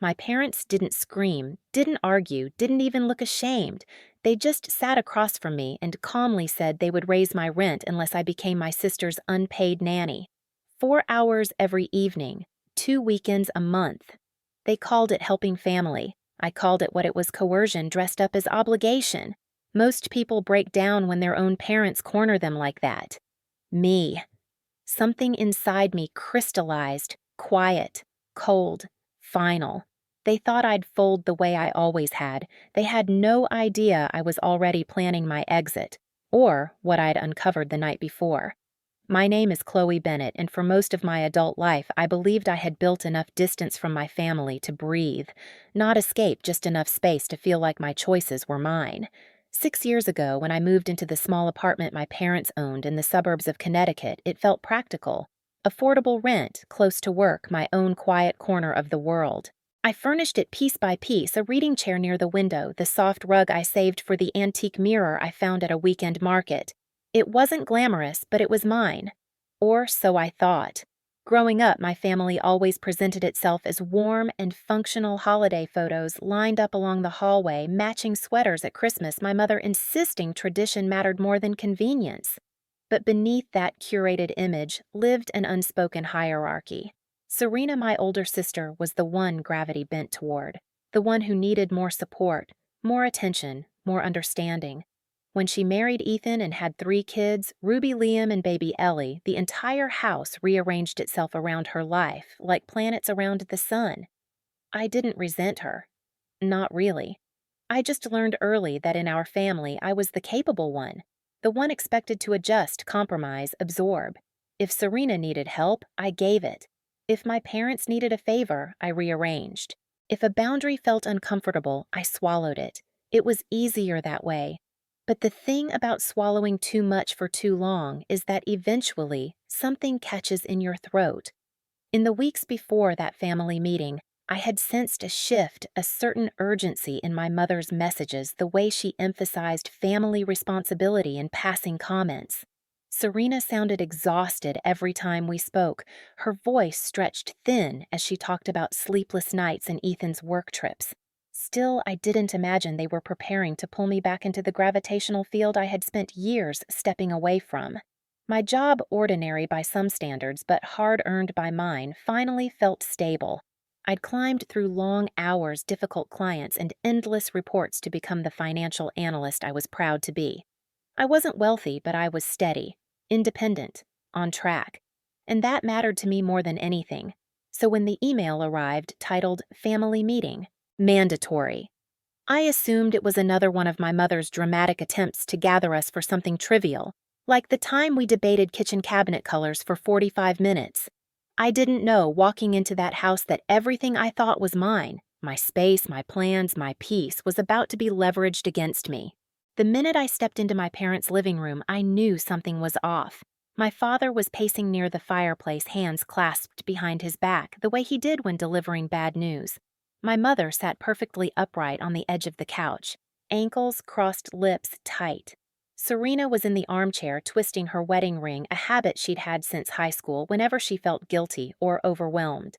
My parents didn't scream, didn't argue, didn't even look ashamed. They just sat across from me and calmly said they would raise my rent unless I became my sister's unpaid nanny. 4 hours every evening, 2 weekends a month. They called it helping family. I called it what it was, coercion dressed up as obligation. Most people break down when their own parents corner them like that. Me. Something inside me crystallized, quiet, cold, final. They thought I'd fold the way I always had. They had no idea I was already planning my exit, or what I'd uncovered the night before. My name is Chloe Bennett, and for most of my adult life, I believed I had built enough distance from my family to breathe. Not escape, just enough space to feel like my choices were mine. 6 years ago, when I moved into the small apartment my parents owned in the suburbs of Connecticut, it felt practical. Affordable rent, close to work, my own quiet corner of the world. I furnished it piece by piece, a reading chair near the window, the soft rug I saved for the antique mirror I found at a weekend market. It wasn't glamorous, but it was mine. Or so I thought. Growing up, my family always presented itself as warm and functional holiday photos lined up along the hallway, matching sweaters at Christmas, my mother insisting tradition mattered more than convenience. But beneath that curated image lived an unspoken hierarchy. Serena, my older sister, was the one gravity bent toward, the one who needed more support, more attention, more understanding. When she married Ethan and had 3 kids, Ruby, Liam, and baby Ellie, the entire house rearranged itself around her life, like planets around the sun. I didn't resent her. Not really. I just learned early that in our family I was the capable one, the one expected to adjust, compromise, absorb. If Serena needed help, I gave it. If my parents needed a favor, I rearranged. If a boundary felt uncomfortable, I swallowed it. It was easier that way. But the thing about swallowing too much for too long is that eventually something catches in your throat. In the weeks before that family meeting, I had sensed a shift, a certain urgency in my mother's messages, the way she emphasized family responsibility in passing comments. Serena sounded exhausted every time we spoke. Her voice stretched thin as she talked about sleepless nights and Ethan's work trips. Still, I didn't imagine they were preparing to pull me back into the gravitational field I had spent years stepping away from. My job, ordinary by some standards but hard-earned by mine, finally felt stable. I'd climbed through long hours, difficult clients, and endless reports to become the financial analyst I was proud to be. I wasn't wealthy, but I was steady, independent, on track. And that mattered to me more than anything. So when the email arrived titled Family Meeting, Mandatory, I assumed it was another one of my mother's dramatic attempts to gather us for something trivial, like the time we debated kitchen cabinet colors for 45 minutes. I didn't know, walking into that house, that everything I thought was mine, my space, my plans, my peace, was about to be leveraged against me. The minute I stepped into my parents' living room, I knew something was off. My father was pacing near the fireplace, hands clasped behind his back, the way he did when delivering bad news. My mother sat perfectly upright on the edge of the couch, ankles crossed, lips tight. Serena was in the armchair twisting her wedding ring, a habit she'd had since high school whenever she felt guilty or overwhelmed.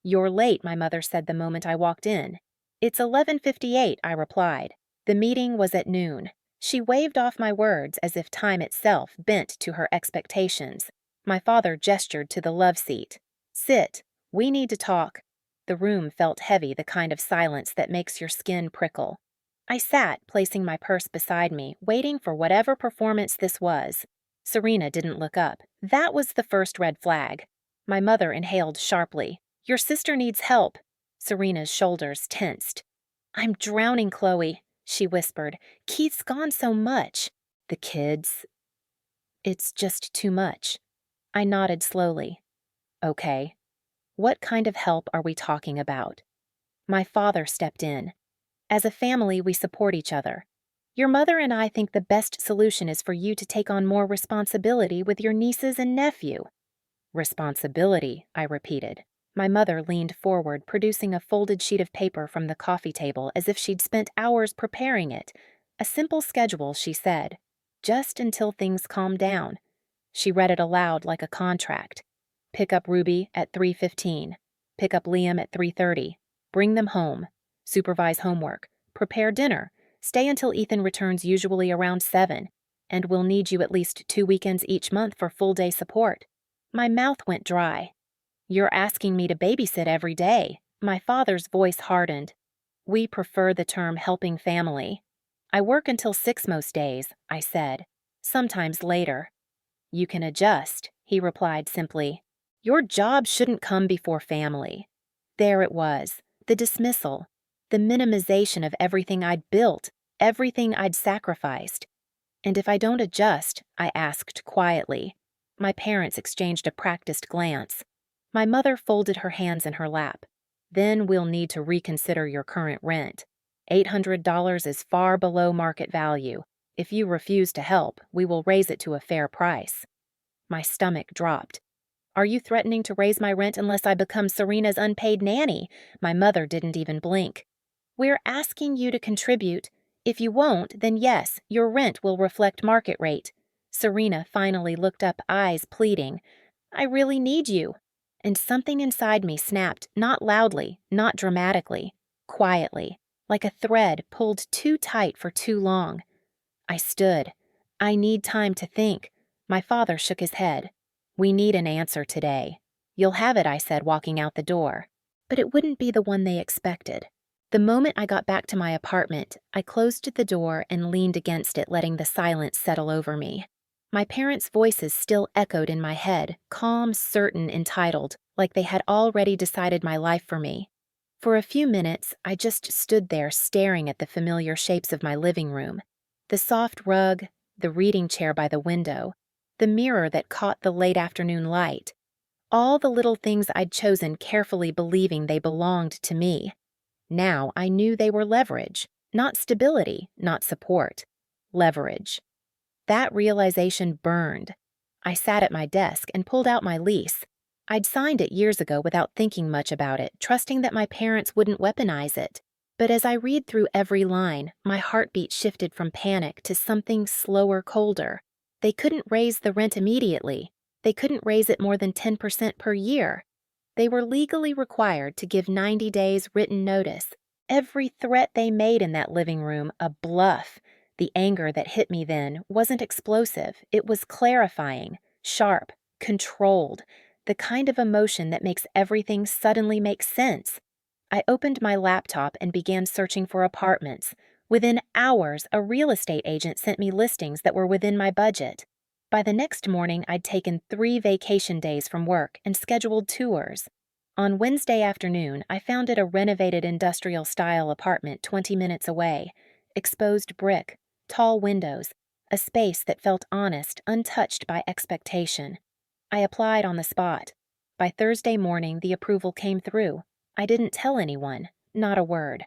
"You're late," my mother said the moment I walked in. "It's 11:58, I replied. The meeting was at noon. She waved off my words as if time itself bent to her expectations. My father gestured to the love seat. "Sit. We need to talk." The room felt heavy, the kind of silence that makes your skin prickle. I sat, placing my purse beside me, waiting for whatever performance this was. Serena didn't look up. That was the first red flag. My mother inhaled sharply. "Your sister needs help." Serena's shoulders tensed. "I'm drowning, Chloe," she whispered. "Keith's gone so much. The kids. It's just too much." I nodded slowly. "Okay. What kind of help are we talking about?" My father stepped in. "As a family, we support each other. Your mother and I think the best solution is for you to take on more responsibility with your nieces and nephew." "Responsibility," I repeated. My mother leaned forward, producing a folded sheet of paper from the coffee table as if she'd spent hours preparing it. "A simple schedule," she said. "Just until things calm down." She read it aloud like a contract. "Pick up Ruby at 3:15. Pick up Liam at 3:30. Bring them home. Supervise homework. Prepare dinner. Stay until Ethan returns, usually around 7, and we'll need you at least 2 weekends each month for full-day support." My mouth went dry. "You're asking me to babysit every day." My father's voice hardened. "We prefer the term helping family." "I work until 6 most days," I said. "Sometimes later." "You can adjust," he replied simply. "Your job shouldn't come before family." There it was, the dismissal, the minimization of everything I'd built, everything I'd sacrificed. "And if I don't adjust?" I asked quietly. My parents exchanged a practiced glance. My mother folded her hands in her lap. "Then we'll need to reconsider your current rent. $800 is far below market value. If you refuse to help, we will raise it to a fair price." My stomach dropped. "Are you threatening to raise my rent unless I become Serena's unpaid nanny?" My mother didn't even blink. "We're asking you to contribute. If you won't, then yes, your rent will reflect market rate." Serena finally looked up, eyes pleading. "I really need you." And something inside me snapped, not loudly, not dramatically, quietly, like a thread pulled too tight for too long. I stood. "I need time to think." My father shook his head. "We need an answer today." "You'll have it," I said, walking out the door. But it wouldn't be the one they expected. The moment I got back to my apartment, I closed the door and leaned against it, letting the silence settle over me. My parents' voices still echoed in my head, calm, certain, entitled, like they had already decided my life for me. For a few minutes, I just stood there staring at the familiar shapes of my living room. The soft rug, the reading chair by the window, the mirror that caught the late afternoon light. All the little things I'd chosen carefully, believing they belonged to me. Now I knew they were leverage, not stability, not support. Leverage. That realization burned. I sat at my desk and pulled out my lease. I'd signed it years ago without thinking much about it, trusting that my parents wouldn't weaponize it. But as I read through every line, my heartbeat shifted from panic to something slower, colder. They couldn't raise the rent immediately. They couldn't raise it more than 10% per year. They were legally required to give 90 days written notice. Every threat they made in that living room a bluff. The anger that hit me then wasn't explosive. It was clarifying, sharp, controlled, the kind of emotion that makes everything suddenly make sense. I opened my laptop and began searching for apartments. Within hours, a real estate agent sent me listings that were within my budget. By the next morning, I'd taken 3 vacation days from work and scheduled tours. On Wednesday afternoon, I found a renovated industrial-style apartment 20 minutes away. Exposed brick, tall windows, a space that felt honest, untouched by expectation. I applied on the spot. By Thursday morning, the approval came through. I didn't tell anyone, not a word.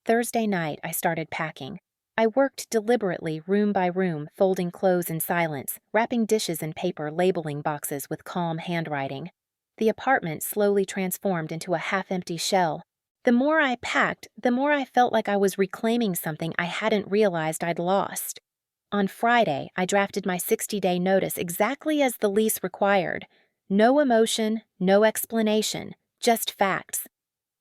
Thursday night, I started packing. I worked deliberately, room by room, folding clothes in silence, wrapping dishes in paper, labeling boxes with calm handwriting. The apartment slowly transformed into a half-empty shell. The more I packed, the more I felt like I was reclaiming something I hadn't realized I'd lost. On Friday, I drafted my 60-day notice exactly as the lease required. No emotion, no explanation, just facts.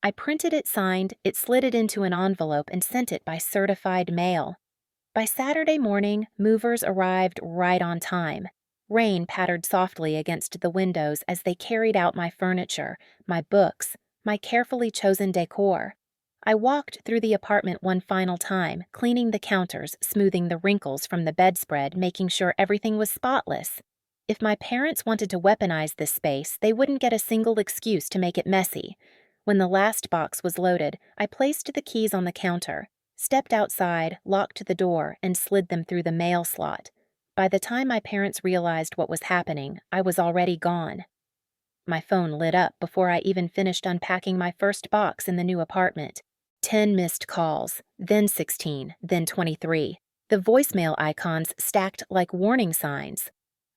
I printed it signed, slid it into an envelope, and sent it by certified mail. By Saturday morning, movers arrived right on time. Rain pattered softly against the windows as they carried out my furniture, my books, my carefully chosen decor. I walked through the apartment one final time, cleaning the counters, smoothing the wrinkles from the bedspread, making sure everything was spotless. If my parents wanted to weaponize this space, they wouldn't get a single excuse to make it messy. When the last box was loaded, I placed the keys on the counter, stepped outside, locked the door, and slid them through the mail slot. By the time my parents realized what was happening, I was already gone. My phone lit up before I even finished unpacking my first box in the new apartment. 10 missed calls, then 16, then 23. The voicemail icons stacked like warning signs.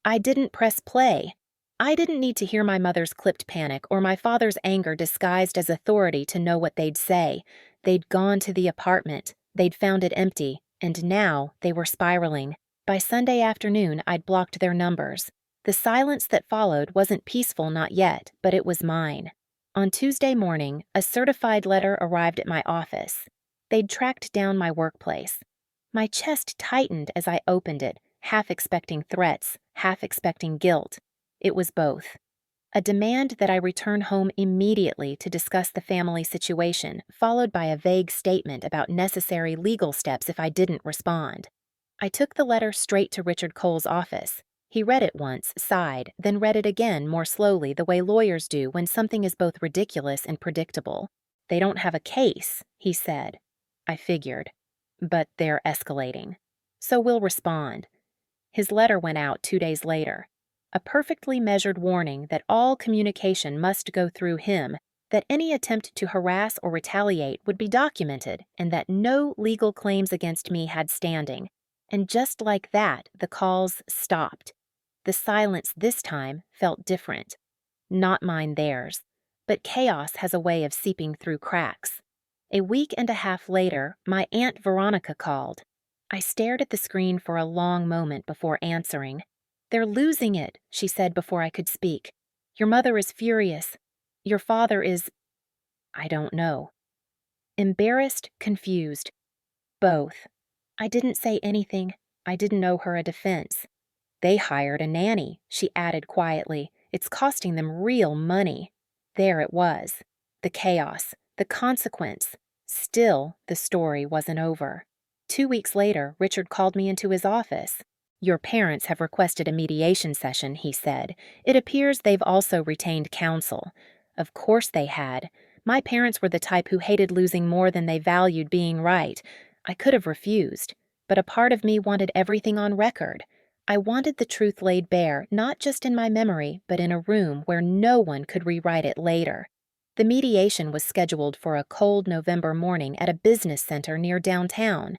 I didn't press play. I didn't need to hear my mother's clipped panic or my father's anger disguised as authority to know what they'd say. They'd gone to the apartment, they'd found it empty, and now they were spiraling. By Sunday afternoon, I'd blocked their numbers. The silence that followed wasn't peaceful, not yet, but it was mine. On Tuesday morning, a certified letter arrived at my office. They'd tracked down my workplace. My chest tightened as I opened it, half expecting threats, half expecting guilt. It was both. A demand that I return home immediately to discuss the family situation, followed by a vague statement about necessary legal steps if I didn't respond. I took the letter straight to Richard Cole's office. He read it once, sighed, then read it again more slowly the way lawyers do when something is both ridiculous and predictable. "They don't have a case," he said. I figured. "But they're escalating. So we'll respond." His letter went out 2 days later. A perfectly measured warning that all communication must go through him, that any attempt to harass or retaliate would be documented, and that no legal claims against me had standing. And just like that, the calls stopped. The silence this time felt different. Not mine, theirs. But chaos has a way of seeping through cracks. A week and a half later, my Aunt Veronica called. I stared at the screen for a long moment before answering. "They're losing it," she said before I could speak. "Your mother is furious. Your father is—" I don't know. Embarrassed, confused. Both. I didn't say anything. I didn't owe her a defense. "They hired a nanny," she added quietly. "It's costing them real money." There it was. The chaos. The consequence. Still, the story wasn't over. 2 weeks later, Richard called me into his office. "Your parents have requested a mediation session," he said. "It appears they've also retained counsel." Of course they had. My parents were the type who hated losing more than they valued being right. I could have refused, but a part of me wanted everything on record. I wanted the truth laid bare, not just in my memory, but in a room where no one could rewrite it later. The mediation was scheduled for a cold November morning at a business center near downtown.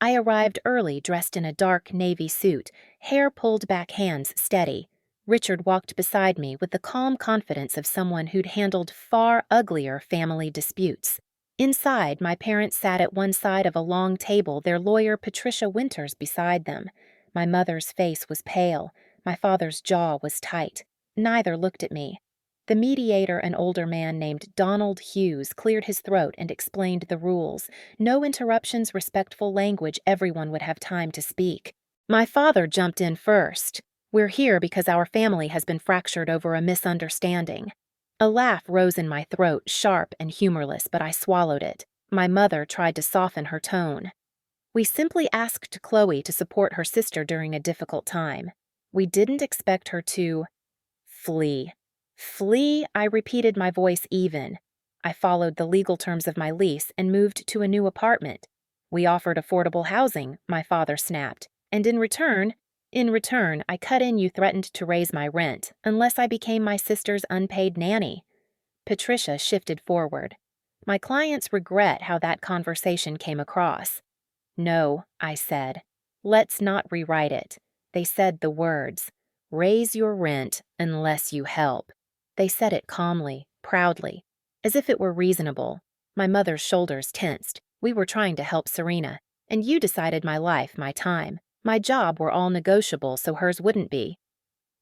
I arrived early, dressed in a dark navy suit, hair pulled back, hands steady. Richard walked beside me with the calm confidence of someone who'd handled far uglier family disputes. Inside, my parents sat at one side of a long table, their lawyer Patricia Winters beside them. My mother's face was pale. My father's jaw was tight. Neither looked at me. The mediator, an older man named Donald Hughes, cleared his throat and explained the rules. No interruptions, respectful language, everyone would have time to speak. My father jumped in first. "We're here because our family has been fractured over a misunderstanding." A laugh rose in my throat, sharp and humorless, but I swallowed it. My mother tried to soften her tone. "We simply asked Chloe to support her sister during a difficult time. We didn't expect her to flee." "Flee?" I repeated, my voice even. "I followed the legal terms of my lease and moved to a new apartment. We offered affordable housing," my father snapped. "And in return, I cut in you threatened to raise my rent, unless I became my sister's unpaid nanny." Patricia shifted forward. "My clients regret how that conversation came across." "No," I said. "Let's not rewrite it. They said the words. Raise your rent unless you help." They said it calmly, proudly, as if it were reasonable. My mother's shoulders tensed. We were trying to help Serena, and you decided my life, my time, my job were all negotiable so hers wouldn't be.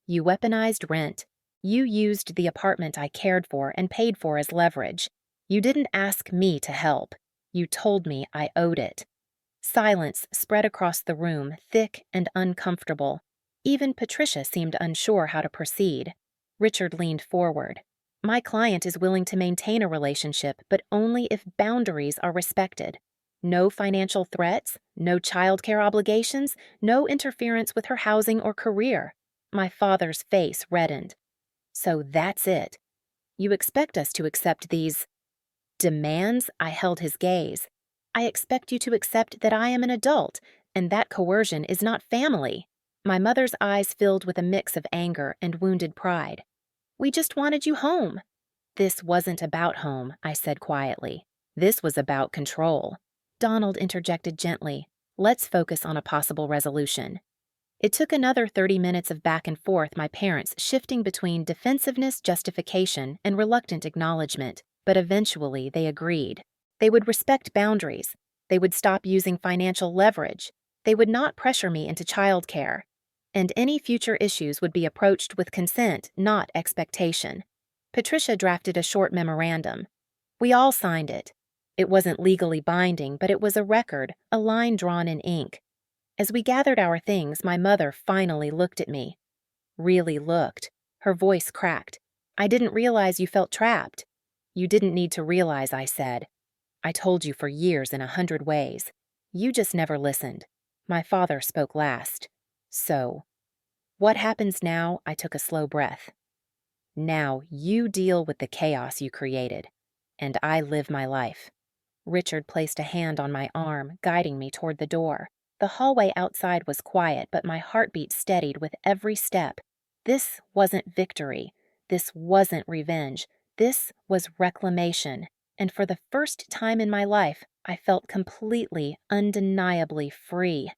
You weaponized rent. You used the apartment I cared for and paid for as leverage. You didn't ask me to help. You told me I owed it. Silence spread across the room, thick and uncomfortable. Even Patricia seemed unsure how to proceed. Richard leaned forward. "My client is willing to maintain a relationship, but only if boundaries are respected. No financial threats, no childcare obligations, no interference with her housing or career." My father's face reddened. "So that's it. You expect us to accept these demands?" I held his gaze. "I expect you to accept that I am an adult, and that coercion is not family." My mother's eyes filled with a mix of anger and wounded pride. "We just wanted you home." "This wasn't about home," I said quietly. "This was about control." Donald interjected gently. "Let's focus on a possible resolution." It took another 30 minutes of back and forth, my parents shifting between defensiveness, justification, and reluctant acknowledgement, but eventually they agreed. They would respect boundaries. They would stop using financial leverage. They would not pressure me into childcare. And any future issues would be approached with consent, not expectation. Patricia drafted a short memorandum. We all signed it. It wasn't legally binding, but it was a record, a line drawn in ink. As we gathered our things, my mother finally looked at me. Really looked. Her voice cracked. I didn't realize you felt trapped. You didn't need to realize, I said. I told you for years in 100 ways. You just never listened. My father spoke last. So, what happens now? I took a slow breath. Now you deal with the chaos you created, and I live my life. Richard placed a hand on my arm, guiding me toward the door. The hallway outside was quiet, but my heartbeat steadied with every step. This wasn't victory. This wasn't revenge. This was reclamation. And for the first time in my life, I felt completely, undeniably free.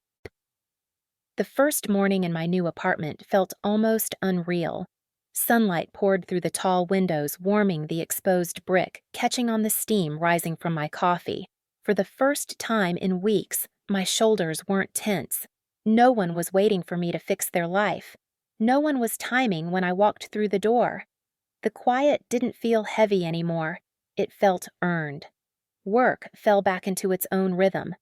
The first morning in my new apartment felt almost unreal. Sunlight poured through the tall windows, warming the exposed brick, catching on the steam rising from my coffee. For the first time in weeks, my shoulders weren't tense. No one was waiting for me to fix their life. No one was timing when I walked through the door. The quiet didn't feel heavy anymore. It felt earned. Work fell back into its own rhythm.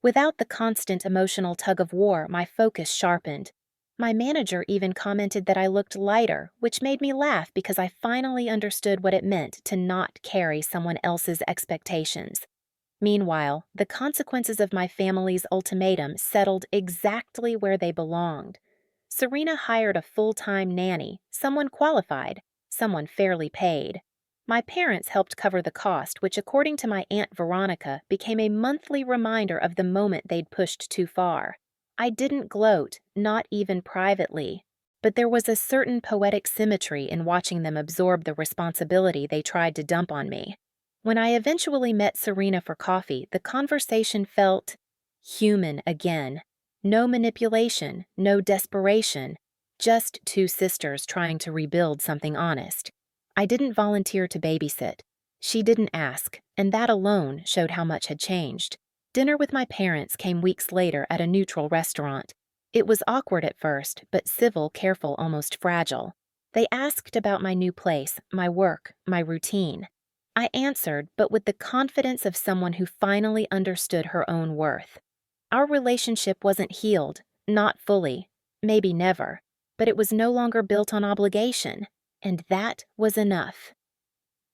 Without the constant emotional tug-of-war, my focus sharpened. My manager even commented that I looked lighter, which made me laugh because I finally understood what it meant to not carry someone else's expectations. Meanwhile, the consequences of my family's ultimatum settled exactly where they belonged. Serena hired a full-time nanny, someone qualified, someone fairly paid. My parents helped cover the cost, which, according to my Aunt Veronica, became a monthly reminder of the moment they'd pushed too far. I didn't gloat, not even privately. But there was a certain poetic symmetry in watching them absorb the responsibility they tried to dump on me. When I eventually met Serena for coffee, the conversation felt human again. No manipulation, no desperation, just two sisters trying to rebuild something honest. I didn't volunteer to babysit. She didn't ask, and that alone showed how much had changed. Dinner with my parents came weeks later at a neutral restaurant. It was awkward at first, but civil, careful, almost fragile. They asked about my new place, my work, my routine. I answered, but with the confidence of someone who finally understood her own worth. Our relationship wasn't healed, not fully, maybe never, but it was no longer built on obligation, and that was enough.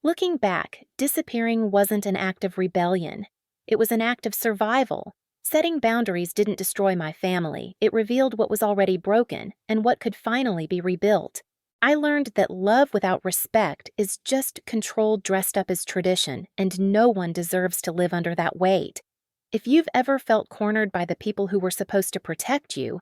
Looking back, disappearing wasn't an act of rebellion. It was an act of survival. Setting boundaries didn't destroy my family. It revealed what was already broken and what could finally be rebuilt. I learned that love without respect is just control dressed up as tradition, and no one deserves to live under that weight. If you've ever felt cornered by the people who were supposed to protect you,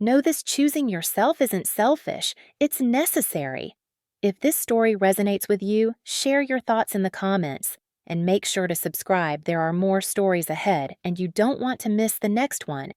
know this: choosing yourself isn't selfish, it's necessary. If this story resonates with you, share your thoughts in the comments. And make sure to subscribe. There are more stories ahead, and you don't want to miss the next one.